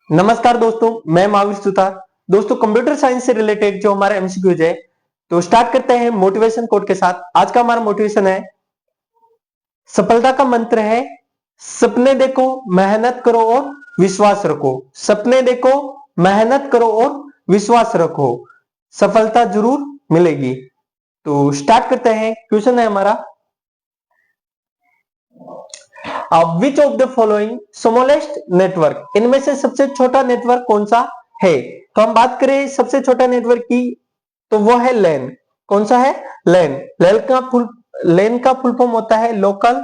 नमस्कार दोस्तों, मैं महावीर सुतार। दोस्तों, कंप्यूटर साइंस से रिलेटेड जो हमारे एमसीक्यूज है, तो स्टार्ट करते हैं मोटिवेशन कोट के साथ। आज का हमारा मोटिवेशन है, सफलता का मंत्र है सपने देखो, मेहनत करो और विश्वास रखो। सपने देखो, मेहनत करो और विश्वास रखो, सफलता जरूर मिलेगी। तो स्टार्ट करते हैं। क्वेश्चन है हमारा, विच of the following smallest network, इनमें से सबसे छोटा नेटवर्क कौन सा है। तो हम बात करें सबसे छोटा नेटवर्क की, तो वो है लैन। कौन सा है? लैन। लैन का फुल फॉर्म होता है लोकल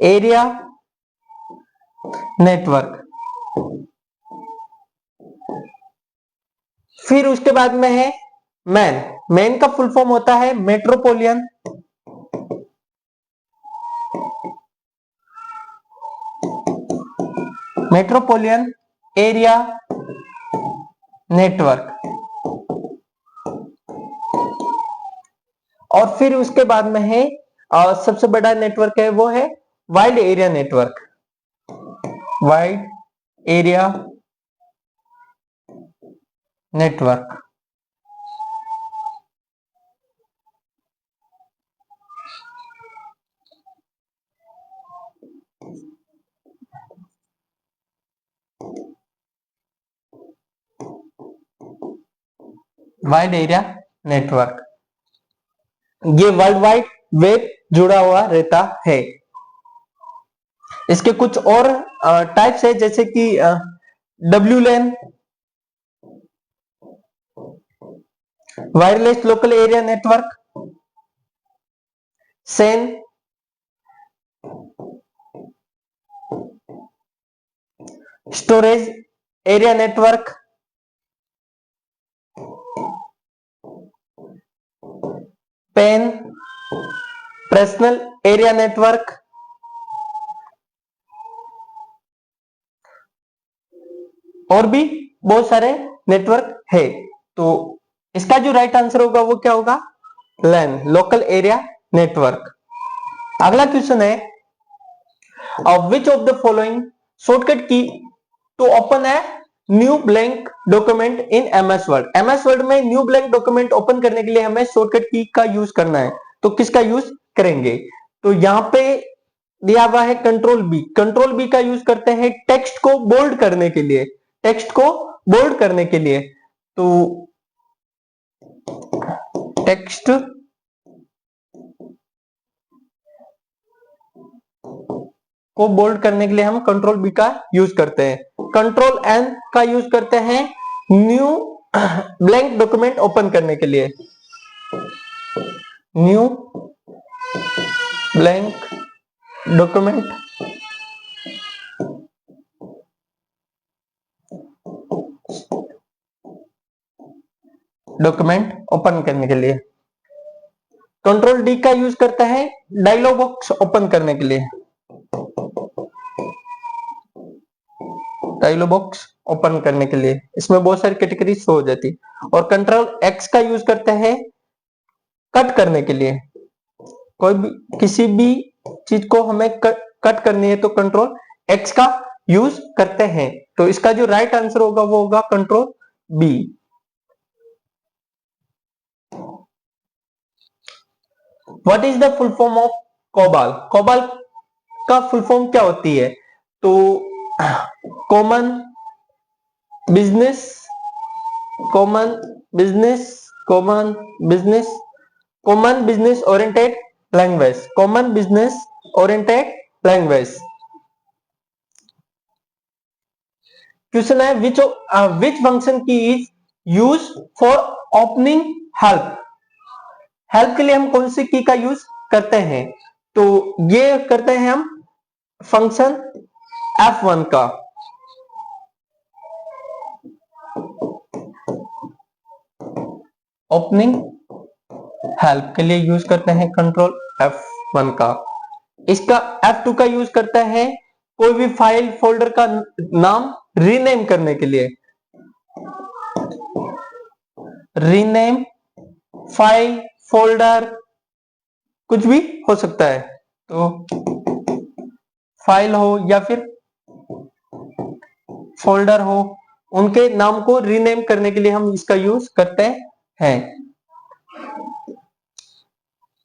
एरिया नेटवर्क। फिर उसके बाद में है मैन। मैन का फुल फॉर्म होता है मेट्रोपोलियन मेट्रोपोलियन एरिया नेटवर्क। और फिर उसके बाद में है सबसे बड़ा नेटवर्क है वो है wide area network. Wide area network. Wide area network, ये वर्ल्ड वाइड वेब जुड़ा हुआ रहता है। इसके कुछ और टाइप्स है, जैसे कि W LAN, wireless local area network, SAN, storage area network, PAN personal area network, और भी बहुत सारे नेटवर्क है। तो इसका जो राइट आंसर होगा वो क्या होगा? LAN, local area network. अगला क्वेश्चन है, which of the following shortcut key to open a new blank document in MS Word. MS Word में न्यू ब्लैंक डॉक्यूमेंट ओपन करने के लिए हमें शॉर्टकट की का यूज करना है, तो किसका यूज करेंगे? तो यहां पे दिया हुआ है कंट्रोल बी। कंट्रोल बी का यूज करते हैं टेक्स्ट को बोल्ड करने के लिए। टेक्स्ट को बोल्ड करने के लिए, तो टेक्स्ट को बोल्ड करने के लिए हम कंट्रोल बी का यूज करते हैं। कंट्रोल एन का यूज करते हैं न्यू ब्लैंक डॉक्यूमेंट ओपन करने के लिए। न्यू ब्लैंक डॉक्यूमेंट ओपन करने के लिए। कंट्रोल डी का यूज करता है डायलॉग बॉक्स ओपन करने के लिए। डायलॉग बॉक्स ओपन करने के लिए इसमें बहुत सारी कैटेगरी शो हो जाती। और कंट्रोल एक्स का यूज करते हैं कट करने के लिए। कोई भी किसी भी चीज को हमें कट करनी है तो कंट्रोल एक्स का यूज करते हैं। तो इसका जो राइट आंसर होगा वो होगा control B. What is the full form of COBOL? COBOL का फुल फॉर्म क्या होती है? तो common business common business common business common business oriented language. Common business oriented language. Question है, which function key is use for opening help. Help के लिए हम कौन सी की का यूज करते हैं? तो ये करते हैं हम फंक्शन F1 का। ओपनिंग हेल्प के लिए यूज करते हैं कंट्रोल F1 का। इसका F2 का यूज करता है कोई भी फाइल फोल्डर का नाम रीनेम करने के लिए। रीनेम फाइल फोल्डर कुछ भी हो सकता है, तो फाइल हो या फिर फोल्डर हो, उनके नाम को रीनेम करने के लिए हम इसका यूज करते हैं।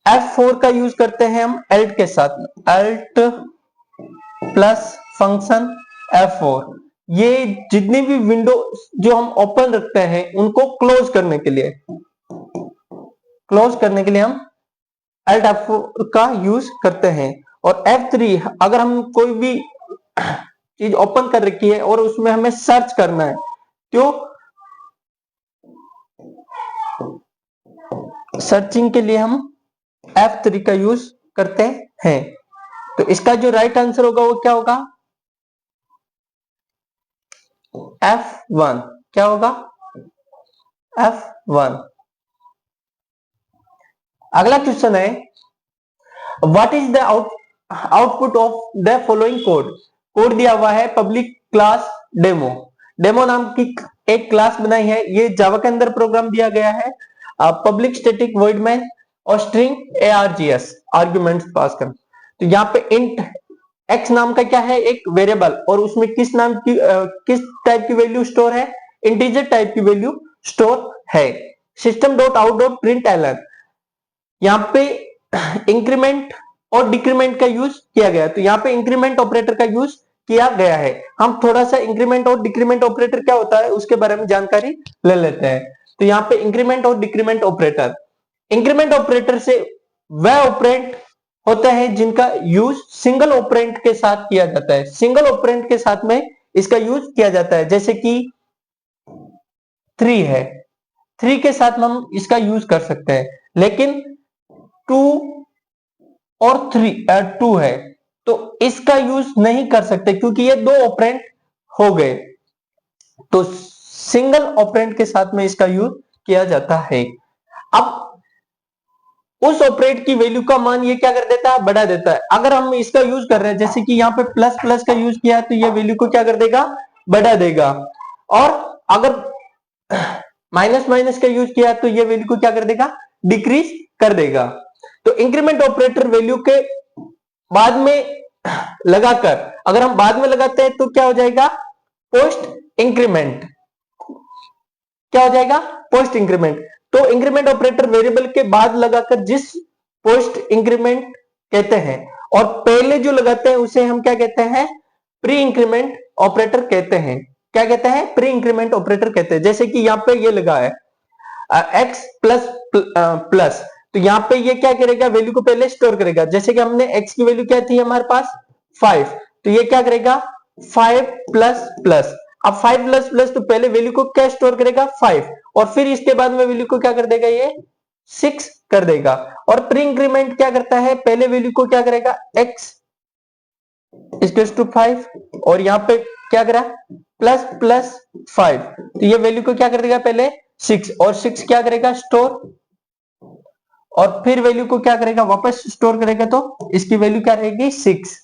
F4 का यूज करते हैं हम alt के साथ, alt प्लस फंक्शन F4। ये जितनी भी विंडो जो हम ओपन रखते हैं उनको क्लोज करने के लिए, हम alt F4 का यूज करते हैं। और F3 अगर हम कोई भी चीज ओपन कर रखी है और उसमें हमें सर्च करना है तो सर्चिंग के लिए हम F3 का यूज करते हैं। तो इसका जो राइट आंसर होगा वो क्या होगा? F1। क्या होगा? F1। अगला क्वेश्चन है, what is the output of the following code? Code दिया हुआ है पब्लिक क्लास डेमो। डेमो नाम की एक क्लास बनाई है, ये जावा के अंदर प्रोग्राम दिया गया है। पब्लिक स्टैटिक वॉइड मेन और स्ट्रिंग args आर्गुमेंट्स पास कर। तो यहाँ पे इंट x नाम का क्या है? एक वेरिएबल, और उसमें किस नाम की किस टाइप की वैल्यू स्टोर है? इंटीजर टाइप की वैल्यू स्टोर है। System dot out dot print एलन, यहाँ पे इंक्रीमेंट और डिक्रीमेंट का यूज किया गया। तो यहाँ पे इंक्रीमेंट ऑपरेटर का यूज किया गया है। हम थोड़ा सा इंक्रीमेंट और डिक्रीमेंट ऑपरेटर क्या होता है उसके बारे में जानकारी ले लेते हैं। तो यहाँ पे इंक्रीमेंट और डिक्रीमेंट ऑपरेटर, इंक्रीमेंट ऑपरेटर से वह ऑपरेंट होता है जिनका यूज सिंगल ऑपरेंट के साथ किया जाता है। सिंगल ऑपरेंट के साथ में इसका यूज किया जाता है, जैसे कि 3 है, 3 के साथ हम इसका यूज कर सकते हैं। लेकिन 2 और 2 है तो इसका यूज नहीं कर सकते क्योंकि ये दो ऑपरेंट हो गए। तो सिंगल ऑपरेंट के साथ में इसका यूज किया जाता है। अब उस ऑपरेट की वैल्यू का मान ये क्या कर देता है? बढ़ा देता है। अगर हम इसका यूज कर रहे हैं, जैसे कि यहाँ पे प्लस प्लस का यूज किया तो ये वैल्यू को क्या कर देगा? बढ़ा देगा। और अगर माइनस माइनस का यूज किया तो ये वैल्यू को क्या कर देगा? डिक्रीज कर देगा। तो इंक्रीमेंट ऑपरेटर वैल्यू के बाद में लगाकर, अगर हम बाद में लगाते हैं तो क्या हो जाएगा? Post increment. क्या हो जाएगा? Post increment. तो इंक्रीमेंट ऑपरेटर वेरिएबल के बाद लगाकर जिस पोस्ट इंक्रीमेंट कहते हैं, और पहले जो लगाते हैं उसे हम क्या कहते हैं? प्री इंक्रीमेंट ऑपरेटर कहते हैं। क्या कहते हैं? प्री इंक्रीमेंट ऑपरेटर कहते हैं। जैसे कि यहाँ पे ये लगा है x प्लस प्लस, तो यहाँ पे ये क्या करेगा? वैल्यू को पहले स्टोर करेगा। जैसे कि हमने x की वैल्यू क्या थी हमारे पास? 5, तो ये क्या करेगा? 5 प्लस प्लस। अब 5 प्लस प्लस तो पहले वैल्यू को क्या स्टोर करेगा? 5, और फिर इसके बाद में वैल्यू को क्या कर देगा? ये 6 कर देगा। और प्री इंक्रीमेंट क्या करता है? पहले वैल्यू को क्या करेगा? x इक्वल्स टू 5, और यहाँ पे क्या करा? प्लस प्लस 5, तो ये वैल्यू को क्या कर देगा? पहले 6, और 6 क्या करेगा? स्टोर, और फिर वैल्यू को क्या करेगा? वापस स्टोर करेगा, तो इसकी वैल्यू क्या रहेगी? 6।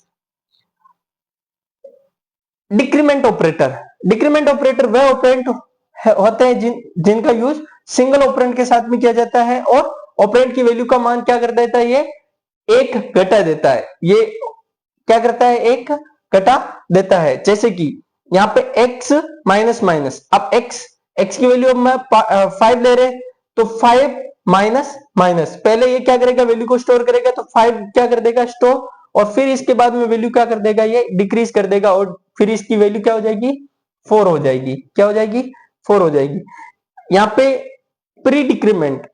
डिक्रीमेंट ऑपरेटर, डिक्रीमेंट ऑपरेटर वह ऑपरेंट होते हैं जिनका यूज सिंगल ऑपरेंट के साथ में किया जाता है, और ऑपरेंट की वैल्यू का मान क्या कर देता है? ये 1 घटा देता है। ये क्या करता है? 1 घटा देता है। जैसे कि यहाँ पे x माइनस माइनस, अब x की वैल्यू मैं 5 ले रहे, तो 5 माइनस माइनस, पहले ये क्या करेगा? वैल्यू को स्टोर करेगा, तो 5 क्या कर देगा? स्टोर, और फिर इसके बाद में वैल्यू क्या कर देगा? ये डिक्रीज कर देगा, और फिर इसकी वैल्यू क्या हो जाएगी? 4 हो जाएगी। क्या हो जाएगी? 4 हो जाएगी। यहाँ पे प्री डिक्रीमेंट,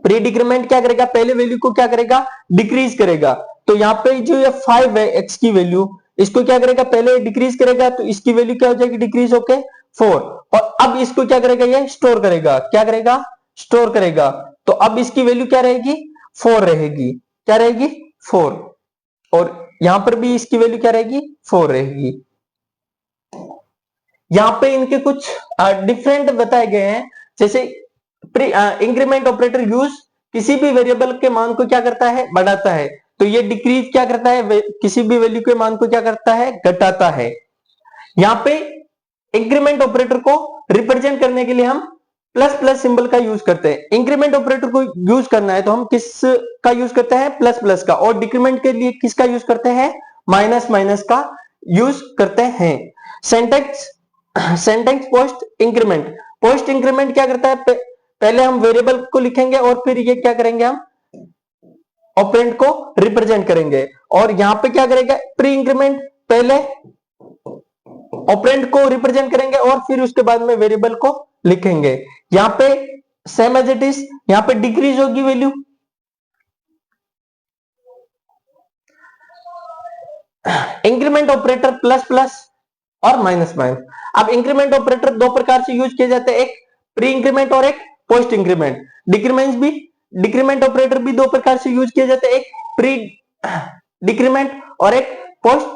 प्री डिक्रीमेंट क्या करेगा? पहले वैल्यू को क्या करेगा? डिक्रीज करेगा। तो यहाँ पे जो ये 5 है x की वैल्यू, इसको क्या करेगा? पहले डिक्रीज करेगा, तो इसकी वैल्यू क्या हो जाएगी? डिक्रीज होके 4, और अब इसको क्या करेगा? ये स्टोर करेगा। क्या करेगा? स्टोर करेगा। तो अब इसकी वैल्यू क्या रहेगी? 4 रहेगी। क्या रहेगी? 4, और यहां पर भी इसकी वैल्यू क्या रहेगी? 4 रहेगी। यहां पे इनके कुछ डिफरेंट बताए गए हैं। जैसे इंक्रीमेंट ऑपरेटर यूज किसी भी वेरिएबल के मान को क्या करता है? बढ़ाता है। तो ये डिक्रीज क्या करता है? किसी भी वैल्यू के मान को क्या करता है? घटाता है। यहां पे इंक्रीमेंट ऑपरेटर को रिप्रेजेंट करने के लिए हम प्लस प्लस सिंबल का यूज करते हैं। इंक्रीमेंट ऑपरेटर को यूज करना है तो हम किस का यूज करते हैं? प्लस प्लस का। और डिक्रीमेंट के लिए किसका यूज करते हैं? माइनस माइनस का यूज करते हैं। Syntax sentence post increment. Post increment क्या करता है, पहले हम वेरिएबल को लिखेंगे और फिर ये क्या करेंगे, हम ऑपरेंड को रिप्रेजेंट करेंगे। और यहां पे क्या करेगा, प्री इंक्रीमेंट, पहले ऑपरेंड को रिप्रेजेंट करेंगे और फिर उसके बाद में वेरिएबल को लिखेंगे। यहां पे सेम एज इट इज, यहां पे डिक्रीज होगी value. Increment operator plus plus और माइनस माइनस। अब इंक्रीमेंट ऑपरेटर दो प्रकार से यूज किए जाते हैं, एक प्री इंक्रीमेंट और एक पोस्ट इंक्रीमेंट। डिक्रीमेंट ऑपरेटर भी दो प्रकार से यूज किए जाते हैं, एक प्री डिक्रीमेंट और एक पोस्ट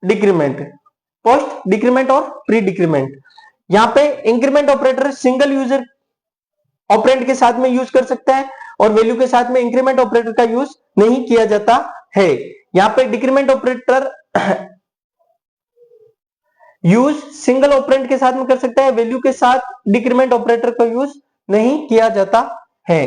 डिक्रीमेंट। पोस्ट डिक्रीमेंट और प्री डिक्रीमेंट। यहां पे increment operator single user operand के साथ में यूज कर सकता है और वैल्यू के साथ में इंक्रीमेंट ऑपरेटर का यूज नहीं किया जाता है। यहां पे decrement operator use single operand के साथ में कर सकता है, वैल्यू के साथ डिक्रीमेंट ऑपरेटर का यूज नहीं किया जाता है।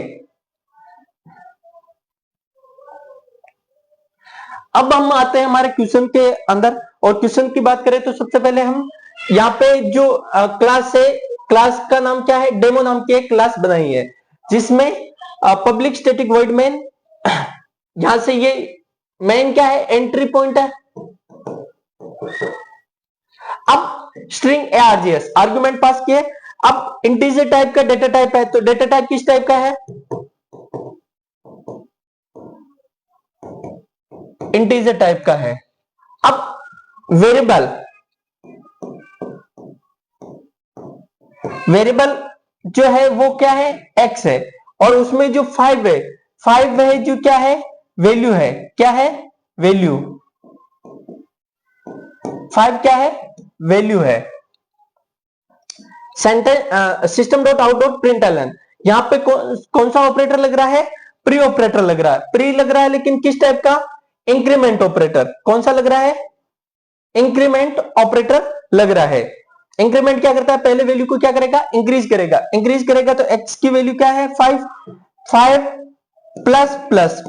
अब हम आते हैं हमारे क्वेश्चन के अंदर, और क्वेश्चन की बात करें तो सबसे पहले हम यहाँ पे जो क्लास है, क्लास का नाम क्या है, डेमो नाम की एक क्लास बनाई है जिसमें पब्लिक स्टैटिक वॉइड मेन, यहां से ये मेन क्या है, एंट्री पॉइंट है। अब स्ट्रिंग args आर्गुमेंट पास किए। अब इंटीजर टाइप का डेटा टाइप है, तो डेटा टाइप किस टाइप का है, इंटीजर टाइप का है। अब वेरिएबल जो है वो क्या है, x है, और उसमें जो 5 है, 5 है जो क्या है, वैल्यू है। क्या है, वैल्यू। 5 क्या है, वैल्यू है। Sentence system dot out dot println, यहां पे कौन सा ऑपरेटर लग रहा है, प्री ऑपरेटर लग रहा है। प्री लग रहा है लेकिन किस टाइप का, इंक्रीमेंट ऑपरेटर। कौन सा लग रहा है, इंक्रीमेंट ऑपरेटर लग रहा है। इंक्रीमेंट क्या करता है, पहले वैल्यू को क्या करेगा, इंक्रीज करेगा। इंक्रीज करेगा तो x की वैल्यू क्या है, 5, 5 प्लस प्लस,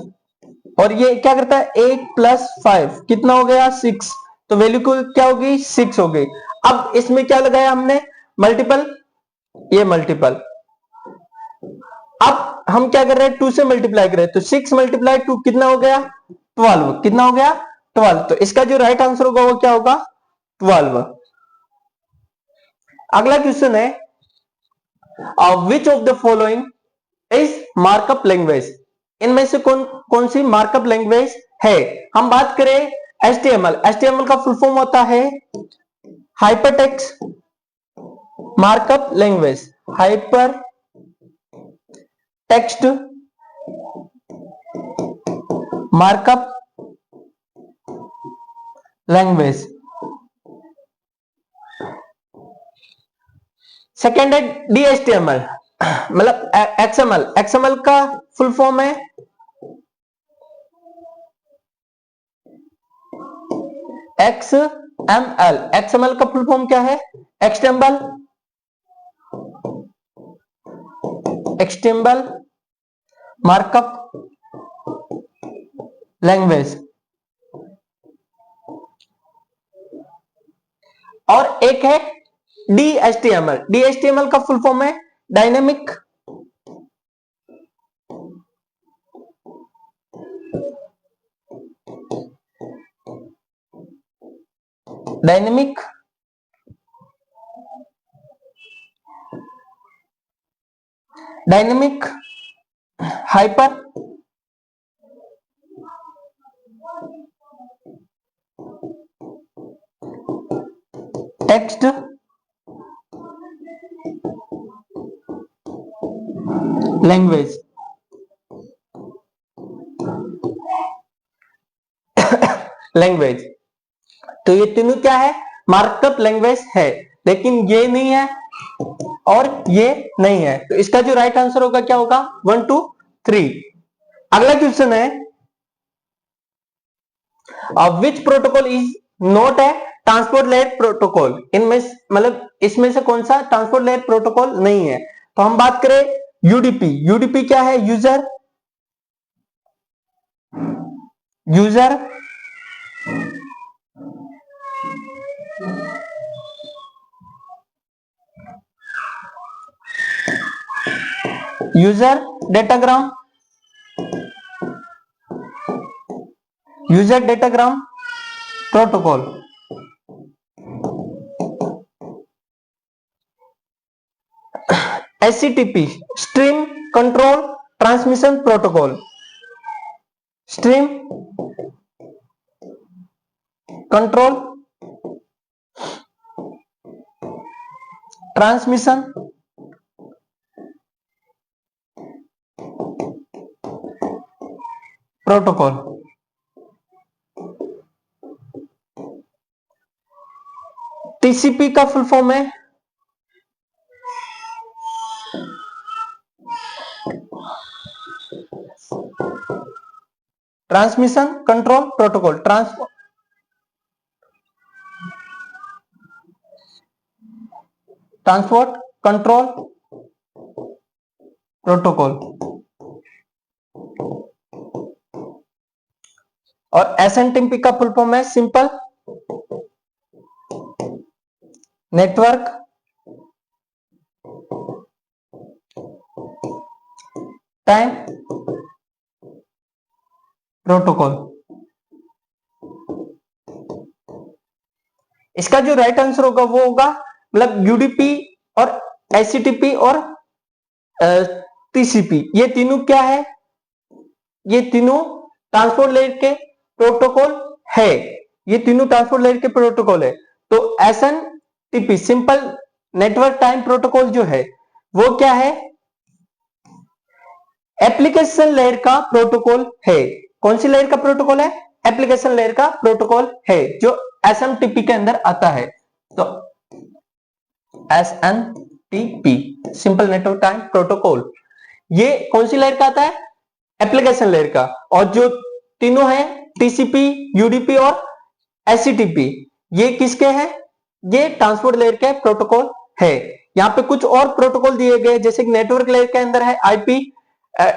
और ये क्या करता है, 8 प्लस 5 कितना हो गया, 6। तो वैल्यू को क्या होगी, 6 हो गई। अब इसमें क्या लगाया हमने, मल्टीपल, ये मल्टीपल। अब हम क्या कर रहे हैं, 2 से मल्टीप्लाई कर रहे हैं, तो 6 मल्टीप्लाई 2 कितना हो गया, 12। कितना हो गया, 12। तो इसका जो राइट आंसर होगा वो क्या होगा, 12। अगला क्वेश्चन है, which of the following is markup language. इनमें से कौन कौन सी मार्कअप लैंग्वेज है। हम बात करें HTML, HTML का फुल फॉर्म होता है hypertext markup language, hyper text markup language. Second है DHTML, मतलब XML। XML का फुल फॉर्म है XML। XML का फुल फॉर्म क्या है, एक्सटेम्बल मार्कअप लैंग्वेज। और एक है DHTML। DHTML का फुल फॉर्म है डायनेमिक हाइपर टेक्स्ट लैंग्वेज। तो ये तीनों क्या है, मार्कअप लैंग्वेज है, लेकिन ये नहीं है और ये नहीं है। तो इसका जो राइट आंसर होगा क्या होगा, 1 2 3। अगला क्वेश्चन है, विच protocol is not a transport layer protocol. इनमें मतलब इसमें से कौन सा ट्रांसपोर्ट लेयर प्रोटोकॉल नहीं है। तो हम बात करें यूडीपी। यूडीपी क्या है, user user datagram, user datagram protocol, HTTP stream control transmission protocol, stream control transmission protocol. TCP का फुल फॉर्म है transmission control protocol, transport control protocol. और एसएनटीपी का फुल फॉर्म है सिंपल नेटवर्क टाइम प्रोटोकॉल। इसका जो right answer होगा वो होगा मतलब यूडीपी और एचटीटीपी और टीसीपी, ये तीनों क्या है, ये तीनों ट्रांसपोर्ट लेयर के प्रोटोकॉल है, ये तीनों ट्रांसपोर्ट लेयर के प्रोटोकॉल है। तो एसएनटीपी सिंपल नेटवर्क टाइम प्रोटोकॉल जो है वो क्या है, एप्लीकेशन लेयर का प्रोटोकॉल है। कौन सी लेयर का प्रोटोकॉल है, एप्लीकेशन लेयर का प्रोटोकॉल है जो एसएमटीपी के अंदर आता है। तो एसएनटीपी सिंपल नेटवर्क टाइम प्रोटोकॉल, ये कौन सी लेयर का आता है, एप्लीकेशन लेयर का। और जो तीनों है टीसीपी, यूडीपी और एचटीटीपी, ये किसके हैं, ये ट्रांसपोर्ट लेयर के प्रोटोकॉल है। यहाँ पे कुछ और प्रोटोकॉल दिए गए जैसे कि नेटवर्क लेयर के अंदर है IP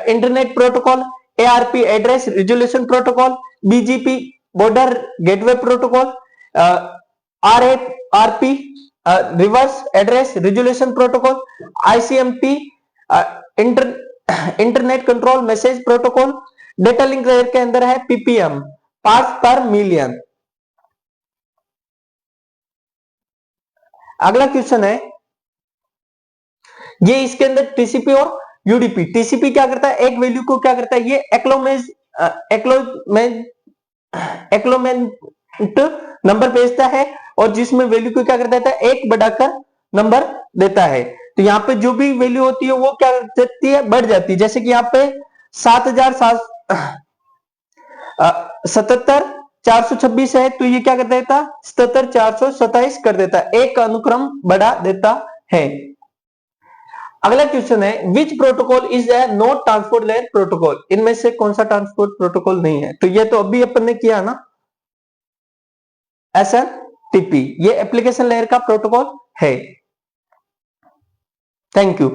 internet protocol, ARP address resolution protocol, BGP border gateway protocol, RP reverse address resolution protocol, ICMP internet control message protocol, data link layer के अंदर है पीपीएम पार्ट्स पर मिलियन। अगला क्वेश्चन है, ये इसके अंदर टीसीपी और यूडीपी, टीसीपी क्या करता है, एक वैल्यू को क्या करता है, ये एक्लोमेंट नंबर भेजता है और जिसमें वैल्यू को क्या कर देता है, एक बढ़ाकर नंबर देता है। तो यहाँ पे जो भी वैल्यू होती है वो क्या करती है, बढ़ जाती है। जैसे कि यहाँ पे 77,426 है तो ये क्या कर देता, 77,427 कर देता है, एक अनुक्रम बढ़ा देता है। अगला क्वेश्चन है, विच protocol is a not transport layer protocol, इनमें से कौन सा ट्रांसपोर्ट प्रोटोकॉल नहीं है। तो ये तो अभी अपन ने किया ना, एसएनटीपी, ये एप्लीकेशन लेयर का प्रोटोकॉल है। Thank you.